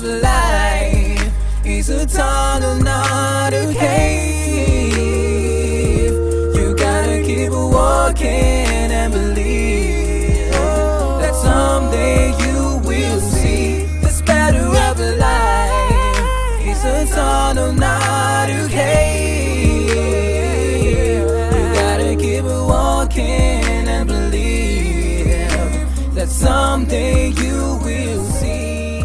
life is a tunnel, not a cave. You gotta keep walking and believe that someday you will see the splatter of life. It's a tunnel, not a cave. You gotta keep walking and believe that someday you will see.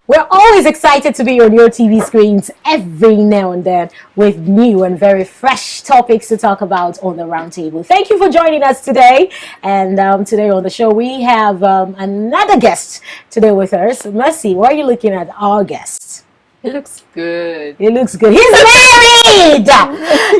We're always excited to be on your TV screens every now and then with new and very fresh topics to talk about on the roundtable. Thank you for joining us today. And today on the show, we have another guest today with us. Mercy, why are you looking at our guest? He looks good. He looks good. He's married!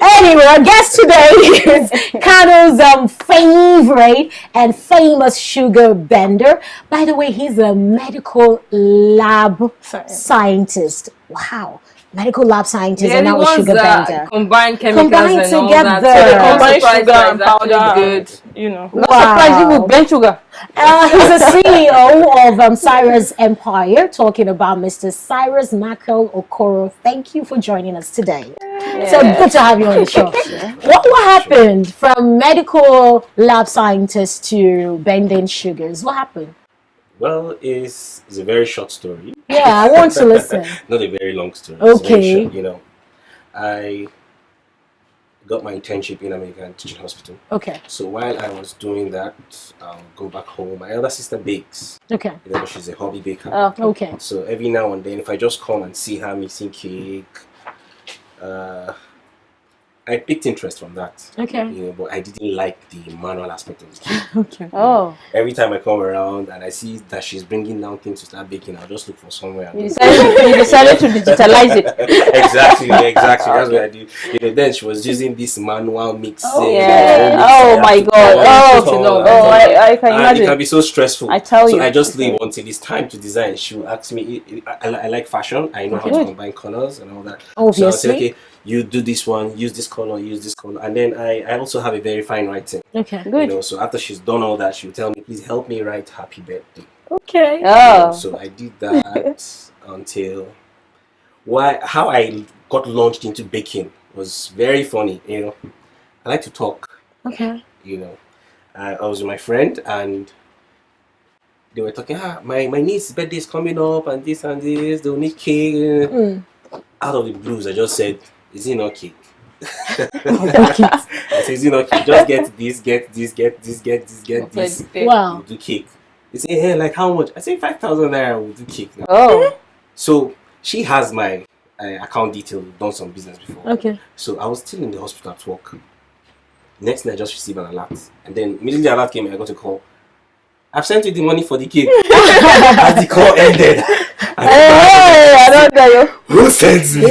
Anyway, our guest today is Kano's favorite and famous sugar bender. By the way, he's a medical lab scientist. Wow. Medical lab scientist and now a sugar bender. Combine chemicals Combine and all together. that. Combine So sugar and powder. good. You know. Wow. Not surprised you would blend sugar. He's a CEO of Cyrus Empire, talking about Mr. Cyrus Michael Okoro. Thank you for joining us today. So good to have you on the show. What happened from medical lab scientist to bending sugars? What happened? Well, it's a very short story. Yeah, I want to listen. Not a very long story. Okay. It's very short, you know. I got my internship in American Teaching Hospital. Okay. So while I was doing that, I'll go back home. My elder sister bakes. Okay. You know, she's a hobby baker. Okay. So every now and then, if I just come and see her mixing cake, I picked interest from that. Okay. You know, but I didn't like the manual aspect of the cake. Okay. Oh. Every time I come around and I see that she's bringing down things to start baking, I'll just look for somewhere. And You decided to digitalize it. exactly. That's what I did. You know, then she was using this manual mixing. Yeah. Oh my God. I can and imagine. it can be so stressful. I tell so you. I just leave until it's time to design. She will ask me. I like fashion. I know how to combine colors and all that. Obviously. So I'll say, okay, you do this one, use this color, and then I also have a very fine writing. Okay. You Good. know, so after she's done all that, she'll tell me, please help me write happy birthday. Okay. Oh. So I did that until how I got launched into baking was very funny. You know, I like to talk. Okay. You know, I was with my friend and they were talking. My niece's birthday is coming up and this. They'll need cake. Out of the blues, I just said, "Is it not cake?" I said, "Is it not cake? Just get this, get this. Wow. We'll do cake." They say, "Hey, like how much?" I say, 5,000 naira. We'll do cake. Oh. So she has my account details. We've done some business before. Okay. So I was still in the hospital at work. Next thing I just received an alert, and then immediately the alert came, I got a call. I've sent you the money for the cake. As the call ended, I don't know. who sends me?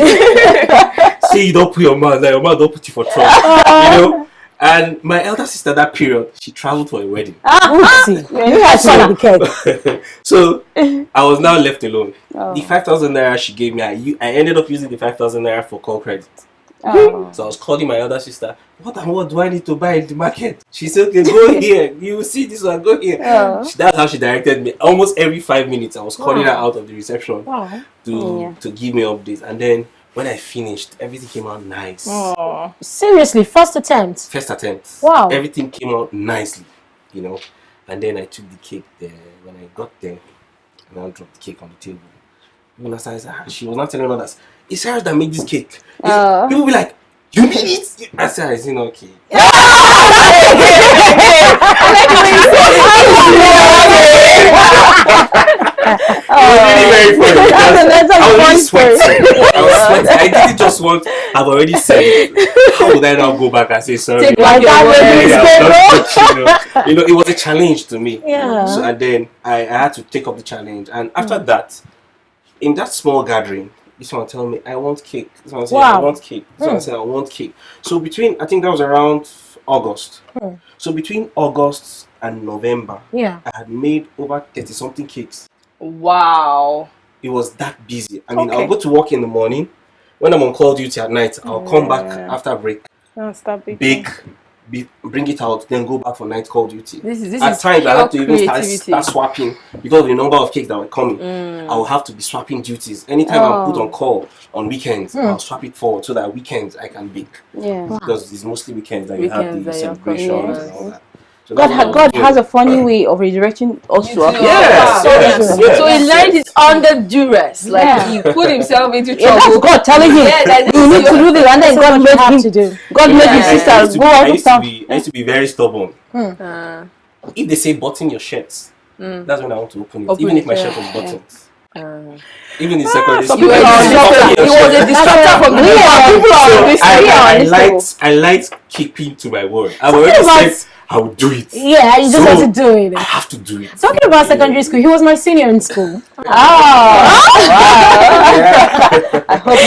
See, you don't put your mouth, like your mouth don't put you for trouble. You know? And my elder sister that period, she traveled for a wedding. Oopsie. You had some of the cake. So I was now left alone. Oh. The 5,000 naira she gave me, I ended up using the 5,000 naira for call credit. Oh. So I was calling my elder sister, what do I need to buy in the market? She said, okay, go here. You will see this one, go here. Oh. That's how she directed me. Almost every 5 minutes, I was calling her out of the reception to give me updates. And then when I finished, everything came out nice. Oh. Seriously, first attempt. First attempt. Wow. Everything came out nicely, you know. And then I took the cake there. When I got there, and I dropped the cake on the table. When I started, she was not telling others, it's Cyrus that made this cake. People be like, you made it? I said, it's not okay. It was really very funny. I was really sweating. I didn't just want, I've already said it. How would I now go back and say sorry? Take back your word. You know, it was a challenge to me. Yeah. So, and then I had to take up the challenge. And after that, in that small gathering, this one tell me, I want cake. This one say, I want cake. This one say, I want cake. So between, I think that was around August. So between August and November, I had made over 30-something cakes. Wow. It was that busy. I mean, I'll go to work in the morning. When I'm on call duty at night, I'll come back after break, Stop bake, bring it out, then go back for night call duty. This At is times, I pure have to even creativity. start swapping because of the number of cakes that were coming. I will have to be swapping duties. Anytime I'm put on call on weekends, I'll swap it forward so that weekends I can bake. Yeah. Because it's mostly weekends that you have Weekends the that you're celebrations coming, and all that. So God, that's what God I'm has doing. a funny way of redirecting us to our Yeah. Yes, So, yes, yes, so he yes. learned it under duress. Like Yeah. he put himself into Yeah, that's trouble. God telling him, Yeah, that you need to do this, and then God made have him to do. God made his Yeah. sister go out of town. I used to be very stubborn. Uh, If they say button your shirts, that's when I want to open it. Open Even it, if my yeah. shirt was buttoned. uh. Even in secondary school. You were I disruptor. He was a disruptor from the So I liked keeping to my word. I already said I would do it. Yeah, you just So, have to do it. I have to do it. Talking about secondary school, he was my senior in school. Yeah. I hope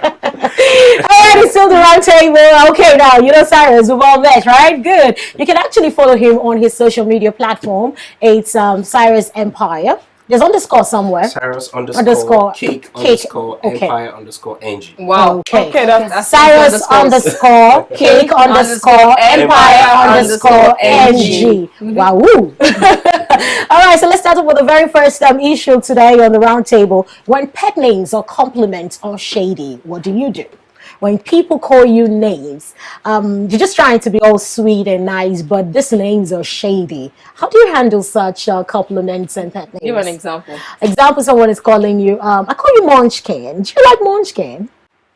Alright, it's still the round table. Okay, now you know Cyrus, we've all met, right? Good. You can actually follow him on his social media platform. It's Cyrus Empire. There's underscore somewhere. Cyrus Underscore cake cake. underscore Okay. empire underscore ng. Wow. Okay. That's Cyrus underscore cake underscore empire underscore ng. Wow. Woo. All right, so let's start off with the very first issue today on the round table. When pet names or compliments are shady, what do you do? When people call you names, you're just trying to be all sweet and nice, but these names are shady. How do you handle such compliments and pet names? Give an example. Example, someone is calling you, I call you Munchkin. Do you like Munchkin?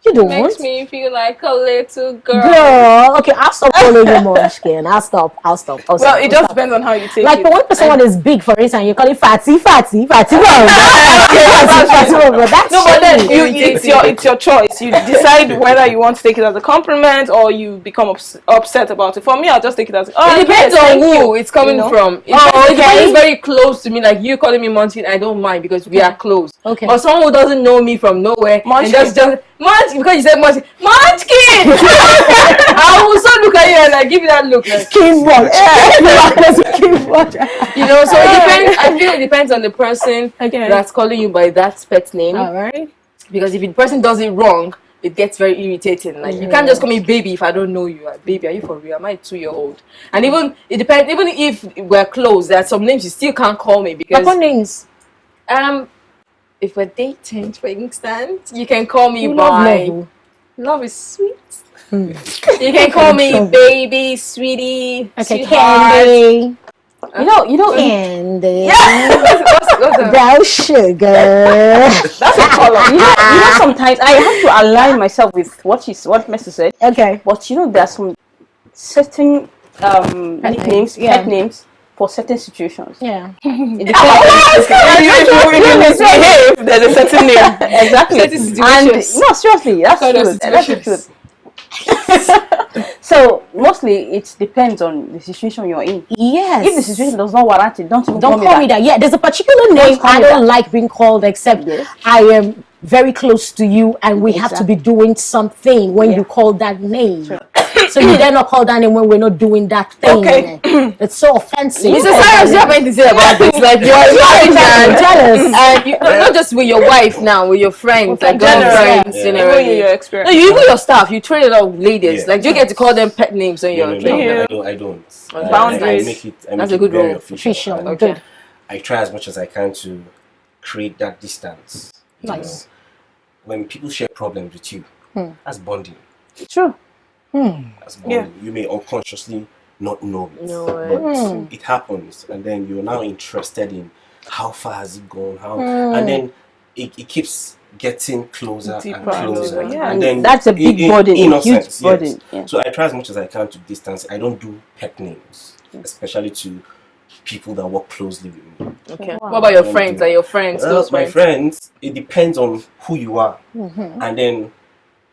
You don't. Makes me feel like a little girl. Girl, okay, I'll stop calling you Munchkin. I'll stop. Well, it just depends on how you take Like it. for when someone is big, for instance, you call it fatty. Fatty, but that's No, but then shady. it's your choice. You decide whether you want to take it as a compliment or you become upset about it. For me, I'll just take it as It depends on who it's coming You know? from. If okay. if it's very close to me, like you calling me Munchkin, I don't mind because we are close. Okay. But someone who doesn't know me from nowhere Munchkin. and just Munchkin, because you said Munchkin, Munchkin! I will so look at you and I give you that look. Like, King watch. King watch. you know, so it depends. I feel it depends on the person Okay. that's calling you by that pet name. All right. Because if the person does it wrong, it gets very irritating. Like you can't just call me baby if I don't know you. Like, baby, are you for real? Am I 2-year-old? And even it depends. Even if we're close, there are some names you still can't call me because What names? if we're dating, for instance, you can call me You by love level. love is sweet. You can call me baby, sweetie, Okay, sweetheart. Candy. you know Candy. What's the Brown sugar. that's a color. You know sometimes I have to align myself with what Messi said. Okay. But there are some certain nicknames, yeah. pet names for certain situations. Yeah. It depends. If you misbehave, there's a certain name. Exactly. Certain And situations. no, seriously, that's Kind of true. That's the situations. truth. So mostly it depends on the situation you're in. Yes. If the situation does not warrant it, don't even Don't call me that. Yeah, there's a particular name call I me don't that. like being called, except Yes. I am very close to you and we have to be doing something when Yeah. you call that name. So you dare not call that name when we're not doing that thing. Okay. It's so offensive. Mr. Cyrus, you have anything to say about this? Like you're married and jealous. and you, not just with your wife now, with your friends, like girlfriends, Yeah. generally. Even your experience. No, you even your staff. You train a lot of ladies. Yeah. Like, do you get to call them pet names when No, you're no, training? no, I don't. Boundaries. I make it That's a it good very rule. official. Official. Okay. Good. I try as much as I can to create that distance. you Nice. know. When people share problems with you, that's bonding. True. That's bonding. You may unconsciously not know it, but it happens, and then you're now interested in how far has it gone, and then it keeps getting closer Deeper and closer, and deeper, yeah. and then That's a big burden, a huge innocence, burden, yes. yeah. So I try as much as I can to distance. I don't do pet names, especially to people that work closely with me. Okay. What about your friends? Are your friends? Well, Those my friends? friends, it depends on who you are, and then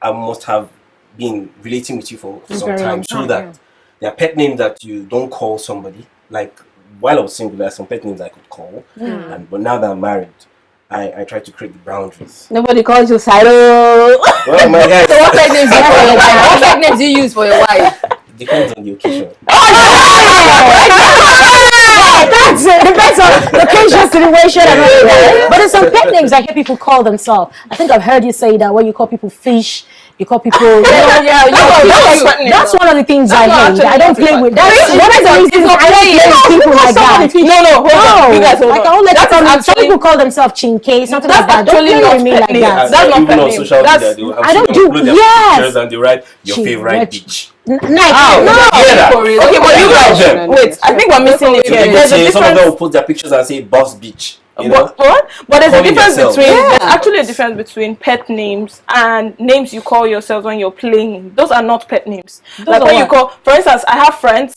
I must have been relating with you for some very long time, so time, that there are pet names that you don't call somebody. Like while I was single, there are some pet names I could call, but now that I'm married, I try to create the boundaries. Nobody calls you Cyrus. Well, my guys, So what pet names do you for your wife? What pet names do you use for your wife? it depends on the occasion. That's it. depends on location, situation, and all that. But there's some pet names I hear people call themselves. I think I've heard you say that when you call people fish, you call people. That's one of the things I hate. I don't play with. That's one of the reasons I don't play with people like that. No, hold on. You guys hold Like I on. don't let That is some actually- people call themselves chinke, something like that. Don't actually play not with me pet like name. that. That's not even pet on name. social media, they will have I don't to do- upload their yes. pictures and they write your Gee, favorite what- beach. Nice. No. Hear that? Okay, but you guys, wait. I think we're missing it So here. they There's a say some of them difference. will put their pictures and say Boss Beach. You know? But there's a Calling difference yourself. between Yeah. there's actually a difference between pet names and names you call yourselves when you're playing. Those are not pet names. Like are when you what? call, for instance, I have friends.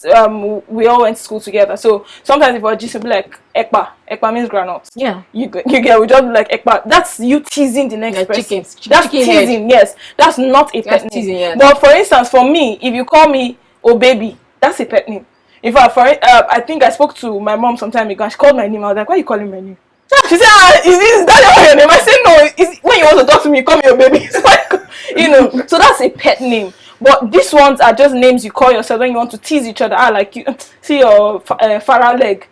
We all went to school together. So sometimes if we're just be like Ekpa, Ekpa means granite. Yeah. You get we just be like Ekpa. That's you teasing the next Like person. chickens. That's Chicken head. teasing. Yes, that's not a pet That's name. teasing, yeah. But for instance, for me, if you call me oh baby, that's a pet name. In fact, I think I spoke to my mom some time ago and she called my name. I was like, why are you calling my name? She said, is that your name? I said, no, when you want to talk to me, call me your baby. So so that's a pet name. But these ones are just names you call yourself when you want to tease each other. Like, you see your Farah leg,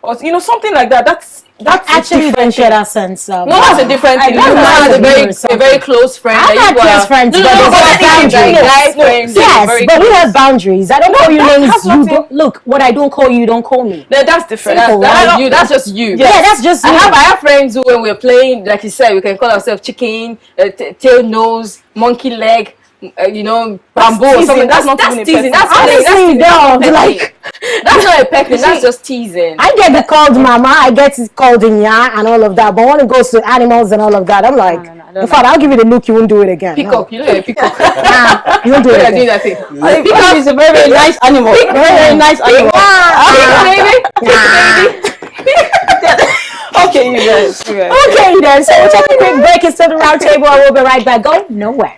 or something like that. That's Actually, a don't different share thing. that sense. No, that's a different thing. don't That's know. a very close friend. I've had close friends, but there's boundaries. Guy friends. Yes, but we have boundaries. I don't call you that names. has You nothing- don't, look, what I don't call you, don't call me. That's different. Simple, That's right? you. That's just you. Yeah, that's just I me. have friends who, when we're playing, like you said, we can call ourselves chicken, tail nose, monkey leg, bamboo or teasing. something. That's not that's even a teasing. pet That's Honestly, teasing. no, That's like that's not a pet name. That's just teasing. I get it called mama, I get it called inya and all of that. But when it goes to animals and all of that, I'm like, in fact, I'll give you the look. You won't do it again. Peacock, you know you're a peacock. You won't do it You're doing again. that thing. Peacock is a very, very nice animal. Very nice animal. Okay, you guys. Okay, then. So we'll take a quick break. It's to the round table. I will be right back. Go nowhere.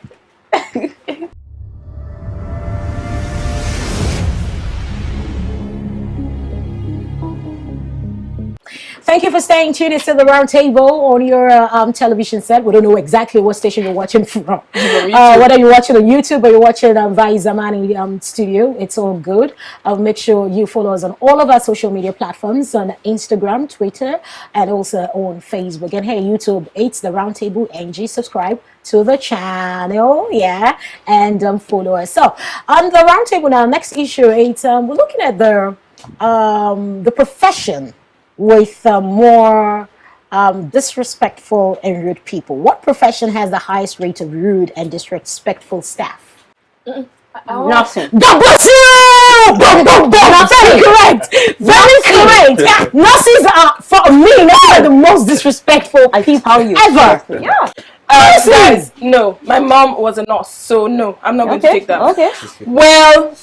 Thank you for staying tuned. It's to the round table on your television set. We don't know exactly what station you're watching from. Whether you're watching on YouTube or you're watching via Zamani Studio, it's all good. Make sure you follow us on all of our social media platforms on Instagram, Twitter, and also on Facebook. And hey, YouTube, it's the round table. NG, subscribe to the channel, yeah, and follow us. So on the round table now, next issue, it's we're looking at the profession with more disrespectful and rude people. What profession has the highest rate of rude and disrespectful staff? Nothing. God bless you! Very correct. Very correct. Yeah. Nurses are, for me, are the most disrespectful people ever. Yeah. Guys, no, my mom was a nurse, so no, I'm not going to take that. Okay. Well,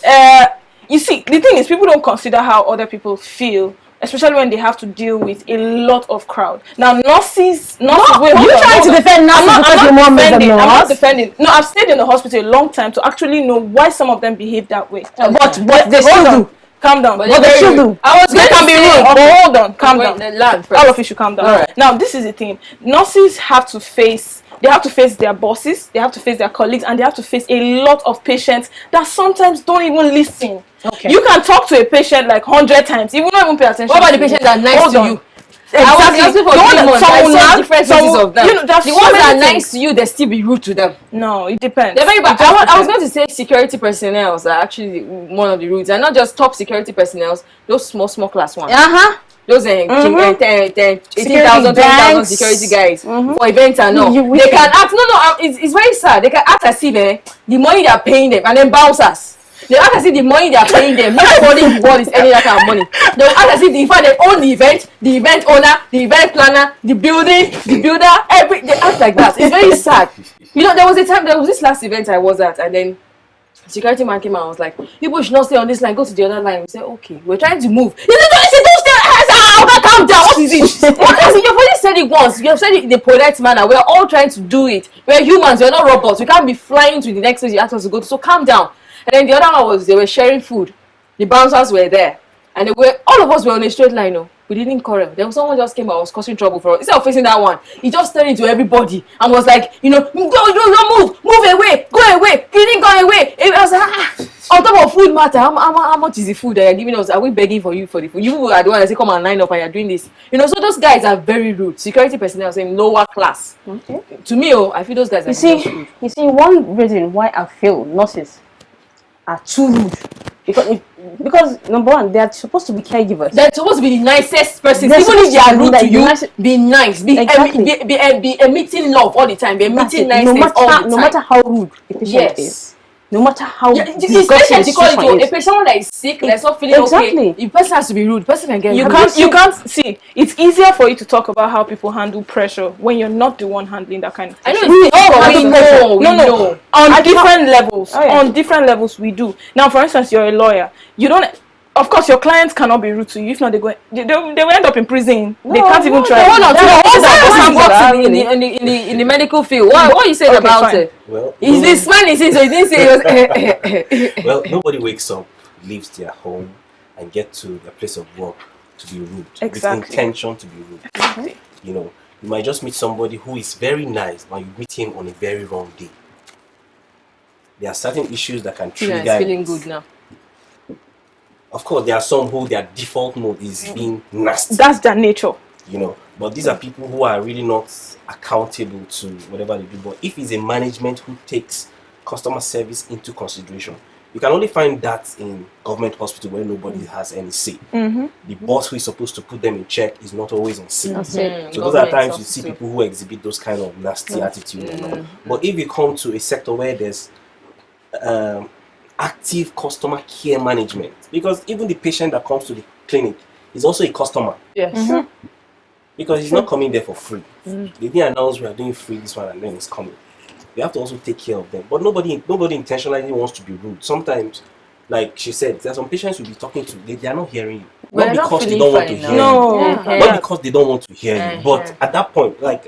you see, the thing is, people don't consider how other people feel, especially when they have to deal with a lot of crowd. Now, nurses. Wait, hold You on, trying hold to on. defend nurses because your mom is a defending. I'm not nurse? defending. No, I've stayed in the hospital a long time to actually know why some of them behave that way. But they still do. Calm down. But What they should do. They can be rude. But hold on, calm down. Land first. All of you should calm down. All right. Now, this is the thing. Nurses have to face their bosses, they have to face their colleagues, and they have to face a lot of patients that sometimes don't even listen. Okay. You can talk to a patient like 100 times, you will not even pay attention. What about to the you. patients that are nice Hold to on. you? Exactly. I was asking for The one 3 that months. I someone saw now- different someone- faces of them. you know, there's The so ones that are many nice to you, they still be rude to them. No, it depends. They're very bad. It just I was depends. going to say security personnel are actually one of the rules, and not just top security personnel, those small class ones. Those 18,000, 20,000 banks. security guys for events and all. They can act. No, it's very sad. They can act as if the money they are paying them, and then bouncers. They act as if the money they are paying them, nobody in the world is earning that kind of money. They act as if in fact they own the event owner, the event planner, the building, the builder. They act like that. It's very sad. There was this last event I was at, and then security man came out and was like, people should not stay on this line, go to the other line. We said, okay, we're trying to move. He said, don't stay. Calm down. What is it? You've already said it once. You have said it in a polite manner. We're all trying to do it. We're humans. We're not robots. We can't be flying to the next place you asked us to go to. So calm down. And then the other one was they were sharing food. The bouncers were there. And all of us were on a straight line. No, we didn't quarrel. Then someone just came out and was causing trouble for us. Instead of facing that one, he just turned into everybody and was like, don't move away, go away. He didn't go away. I was like, On top of food matter, how much is the food that you're giving us? Are we begging for you for the food? You are the one that say come and line up and you're doing this. You know, so those guys are very rude. Security personnel are saying lower class. Okay. To me, I feel those guys are rude. You see, one reason why I feel nurses are too rude because number one, they are supposed to be caregivers. They're supposed to be the nicest person. They're Even if they are rude to you, nice. be nice. Be emitting love all the time. Be emitting niceness all the time. No matter how rude the patient is, no matter how this patient, you call it a patient that is sick, that's not feeling okay. The person has to be rude. The person can get rude. You can't see. It's easier for you to talk about how people handle pressure when you're not the one handling that kind of pressure. I know. On different levels. Oh, yeah. On different levels, we do. Now, for instance, you're a lawyer. You don't. Of course, your clients cannot be rude to you. If not, they will end up in prison. They can't even try. In the medical field. What you said about it? Well, Is this man? He says so. He didn't say it was. well, nobody wakes up, leaves their home, and get to their place of work to be rude. Exactly. With intention to be rude. You know, you might just meet somebody who is very nice, but you meet him on a very wrong day. There are certain issues that can trigger. Yeah, it's feeling good now. Of course, there are some who their default mode is being nasty. That's their nature. You know, but these are people who are really not accountable to whatever they do. But if it's a management who takes customer service into consideration, you can only find that in government hospital where nobody has any say. The boss who is supposed to put them in check is not always on scene. So those are times you see people who exhibit those kind of nasty attitude and all. But if you come to a sector where there's active customer care management, because even the patient that comes to the clinic is also a customer. Yes. Because he's not coming there for free. They didn't announce we are doing free this one and then it's coming. We have to also take care of them. But nobody intentionally wants to be rude. Sometimes, like she said, there are some patients you'll be talking to, they are not hearing you. Not because they don't want to hear you. Not because they don't want to hear you. But at that point, like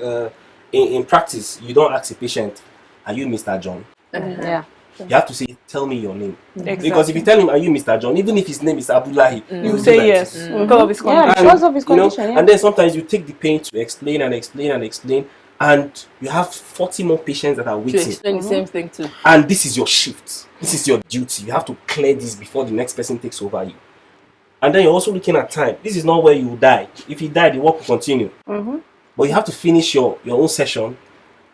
in practice, you don't ask a patient, are you Mr. John? Yeah. You have to say, tell me your name. Exactly. Because if you tell him, are you Mr. John? Even if his name is Abdullahi, You will say yes because of his condition. Yeah, because of his condition. And then sometimes you take the pain to explain and explain and explain, and you have 40 more patients that are To waiting. explain the same thing too. And this is your shift. This is your duty. You have to clear this before the next person takes over you. And then you're also looking at time. This is not where you will die. If you die, the work will continue. But you have to finish your own session,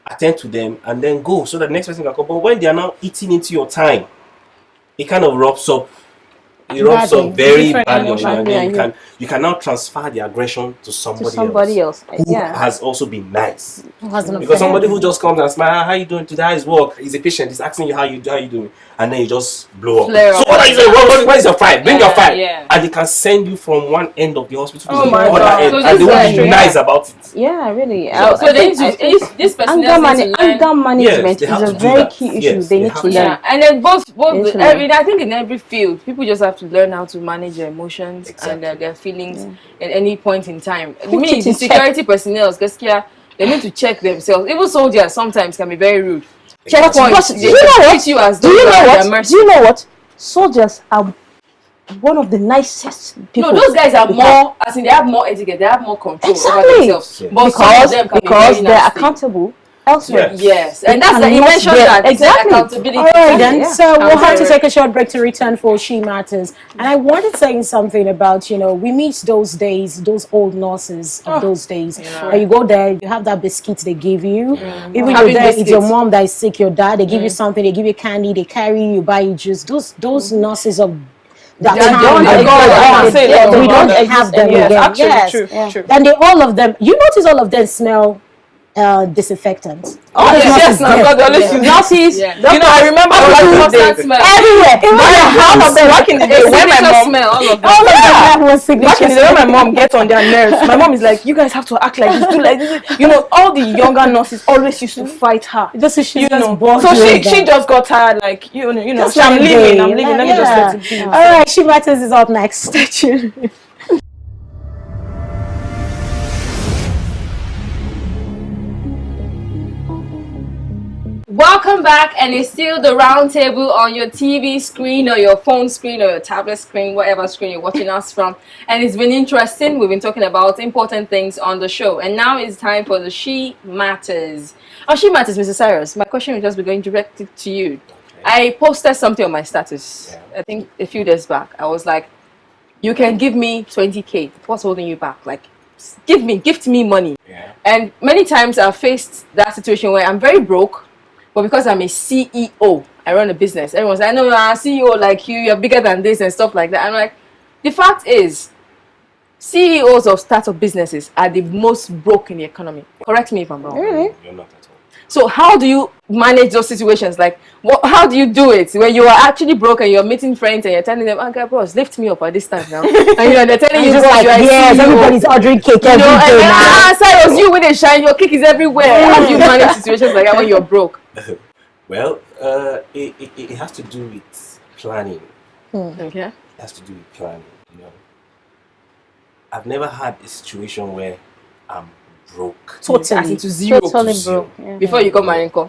attend to them, and then go so that the next person can come. But when they are now eating into your time, it kind of rubs up. It rubs up very badly on you, and then you can now transfer the aggression to somebody else who has also been nice. Because somebody who just comes and smiles, how you doing today? How is work? He's a patient. He's asking you how you doing, and then you just blow up. So what are you saying? What is your file? Bring your file, and they can send you from one end of the hospital to the other end, and they will be nice about it. Yeah, really. So this person anger management is a very key issue. They need to learn. And then both I think in every field, people just have to learn how to manage their emotions and their feelings at any point in time. The security personnel, they need to check themselves. Even soldiers sometimes can be very rude. Check points. Do you know what? Soldiers are one of the nicest people. No, those guys are more, as in they have more etiquette, they have more control over themselves. But because they're accountable elsewhere. Yes, and that's the mention that accountability. All right, then. So we'll have to take a short break to return for She Matters. And I wanted to say something about, we meet those days, those old nurses of those days. And you go there, you have that biscuit they give you. Even though it's your mom that is sick, your dad, they give you something, they give you candy, they carry you, buy you juice. Those nurses of we don't have them again. Yes, true. And all of them, you notice all of them smell disinfectant. Yes, now God always use nurses. I remember everywhere. Back in the day when my mom back in the day when my mom gets on their nerves, my mom is like, you guys have to act like this, do like this. All the younger nurses always used to fight her. So she just got tired, like I'm leaving, let me just let it be. All right, She Matters is up next. Stay tuned. Welcome back, and it's still the round table on your TV screen or your phone screen or your tablet screen, whatever screen you're watching us from. And it's been interesting. We've been talking about important things on the show, and now it's time for the She Matters. She Matters, Mr. Cyrus. My question will just be going directly to you. I posted something on my status. I think a few days back. I was like, "You can give me 20K. What's holding you back? Like, gift me money." Yeah. And many times I've faced that situation where I'm very broke, but because I'm a CEO, I run a business. Everyone's like, "I know you're a CEO like you're bigger than this," and stuff like that. I'm like, the fact is, CEOs of startup businesses are the most broke in the economy. Correct me if I'm wrong. Really? You're not at all. So how do you manage those situations? Like, how do you do it when you are actually broke and you're meeting friends and you're telling them, "Okay, bros, lift me up at this time now," and they're telling you, Just like, you're a yes, CEO. everybody's ordering cake every day now. Cyrus, you with a shine, your cake is everywhere. How do you manage situations like that when you're broke? Well, it has to do with planning. Okay. It has to do with planning. You know, I've never had a situation where I'm broke. As into zero. Totally zero. broke. Yeah. Before you got married, come.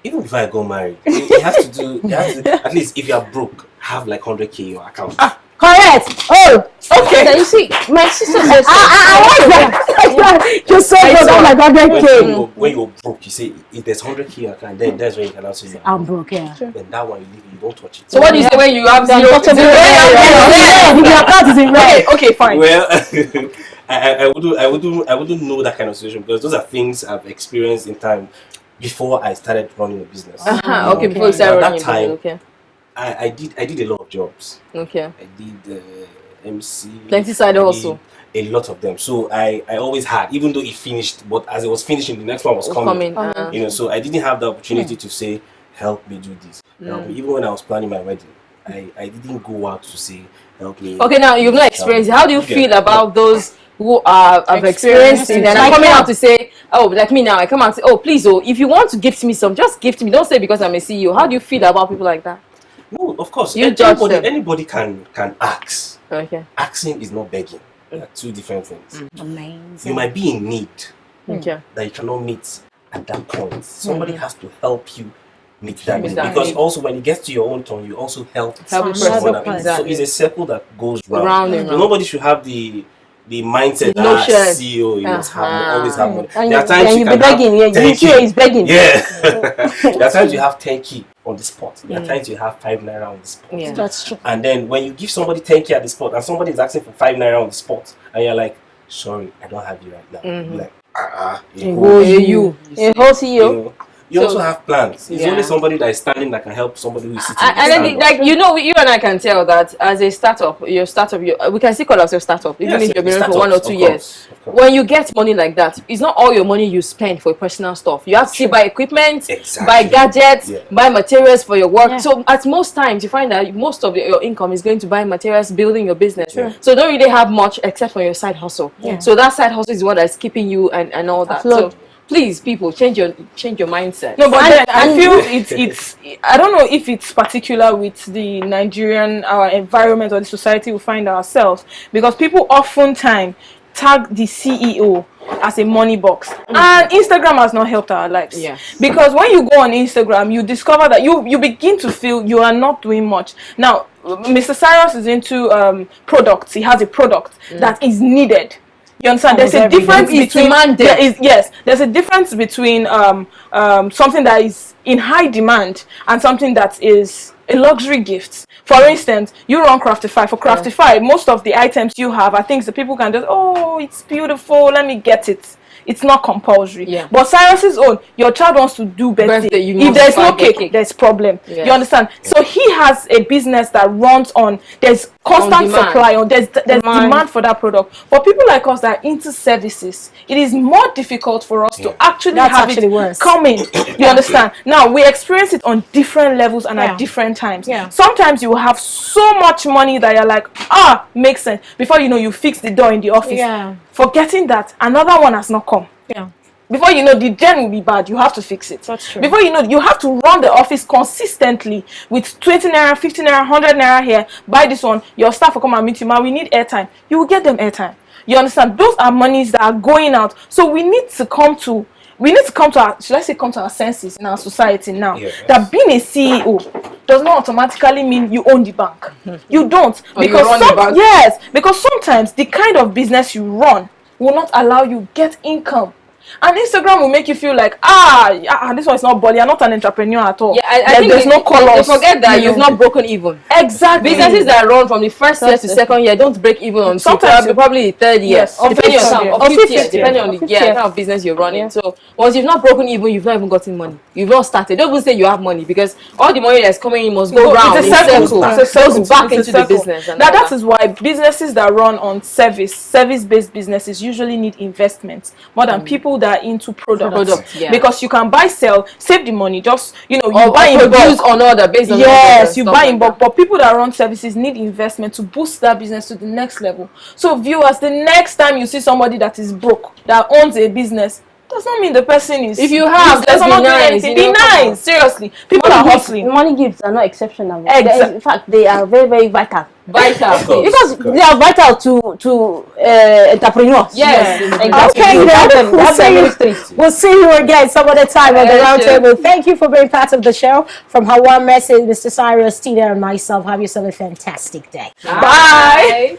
Even before I got married, it has to do. At least if you are broke, have like 100K in your account. Correct. Oh, okay. Then you see, my sister says, You're so good. Oh my God, When you're broke, you say if there's 100K in your account, then that's when you can also say I'm broke, yeah. Then that one you leave, you don't touch it. So what do you say when you have zero? Your account is in red. Okay, fine. Well, I wouldn't know that kind of situation because those are things I've experienced in time before I started running a business. Okay, before you started At running that time, your business, I did a lot of jobs. okay. I did MC. Plenty side hustle. A lot of them. So I always had, even though it finished, but as it was finishing, the next one was coming. You know, so I didn't have the opportunity to say, "Help me do this." Help me. Even when I was planning my wedding, I didn't go out to say, "Help me." Okay, now you've not experienced it. How do you feel about those who have experienced it and are coming out to say, "Oh, like me now, I come out and say, oh, please, oh, if you want to gift me some, just gift me. Don't say because I'm a CEO." How do you feel about people like that? No, of course. You judge them. Anybody can ask. Okay. Asking is not begging. They are two different things. Amazing. You might be in need Okay. that you cannot meet at that point. Somebody has to help you meet that need. that Because need. also when it gets to your own turn, you also help Help someone another else. person. So it's a circle that goes round. Round and So round. nobody should have the mindset The notion. CEO, you must have always have money. and There are times you be can begging. Yeah, have you 10K. hear he's begging. Yeah. There are times you have 10K on the spot. There are times you have 5 naira on the spot. Yeah. That's true. And then when you give somebody 10K at the spot and somebody is asking for 5 naira on the spot and you're like, "Sorry, I don't have you right now." You're like, You. A whole CEO. know, you So- also have plans. It's Yeah. only somebody that is standing that can help somebody who is sitting. And stand then, up. like, you know, you and I can tell that as a startup, we can still call ourselves startup, even Yes, if you've been around for startups, 1 or 2 of years. course, of course. When you get money like that, it's not all your money you spend for personal stuff. You have to still buy equipment, Exactly. buy gadgets, Yeah. buy materials for your work. Yeah. So at most times, you find that most of your income is going to buy materials, building your business. Sure. So don't really have much except for your side hustle. Yeah. So that side hustle is what that's keeping you and all that. Afloat. So please, people, change your mindset. No, but then I feel it's I don't know if it's particular with the Nigerian our environment or the society we find ourselves, because people oftentimes tag the CEO as a money box, and Instagram has not helped our lives. Yes. Because when you go on Instagram, you discover that you begin to feel you are not doing much. Now, Mr. Cyrus is into products. He has a product that is needed. You understand? There's a difference It's between demanded. there's a difference between something that is in high demand and something that is a luxury gift. For instance, you run Craftify. For Craftify, most of the items you have are things that people can just, oh, it's beautiful, let me get it. It's not compulsory. Yeah. But Cyrus's own, your child wants to do birthday. You If must there's buy no the cake, there's problem. Yes. You understand? So he has a business that runs on, there's constant demand. supply, there's demand for that product. For people like us that are into services, it is more difficult for us to actually That's have actually it worse. coming. You understand? Now, we experience it on different levels and Yeah. at different times. Yeah. Sometimes you will have so much money that you're like, makes sense. Before you know, you fix the door in the office. Yeah. Forgetting that another one has not come. Yeah. Before you know, the gen will be bad. You have to fix it. That's true. Before you know, you have to run the office consistently with 20 naira, 50 naira, 100 naira here. Buy this one. Your staff will come and meet you. Man, we need airtime. You will get them airtime. You understand? Those are monies that are going out. So we need to come to our, should I say, come to our senses in our society now. Yes. That being a CEO does not automatically mean you own the bank. You don't. Or you Because run the bank. yes, because sometimes the kind of business you run will not allow you get income. And Instagram will make you feel like, this one is not body. You're not an entrepreneur at all. Yeah, I think there's no colors. They forget that you you've know. not broken even. Exactly. Businesses that run from the first year to second year don't break even until Sometimes probably the third year, Yes, or depending fifth on year. or fifth year, depending on the kind of business you're running. So once you've not broken even, you've not even gotten money. You've not started. Don't even say you have money, because all the money that's coming in must go round. It's a circle. Goes back It's into a the circle. business. And Now all that is why businesses that run on service-based businesses usually need investments more than people that are into products. yeah. Because you can buy, sell, save the money. Just you or buy in produce bulk. on order based on Yes, you stuff buy like in bulk, but people that run services need investment to boost that business to the next level. So viewers, the next time you see somebody that is broke, that owns a business, does not mean the person is. If you have, does just not be do nice, anything. you know, Be come on. nice, seriously. People are hustling. Money gifts are not exceptional. Exactly. In fact, they are very, very vital. Vital. Of course. Because they are vital to entrepreneurs. Yes. Exactly. Okay, They have then them. They have them very strict. we'll see you again some other time on the Yeah, round sure. table. Thank you for being part of the show. From Hawa Message, Mr. Cyrus, Tina, and myself, have yourself a fantastic day. Bye.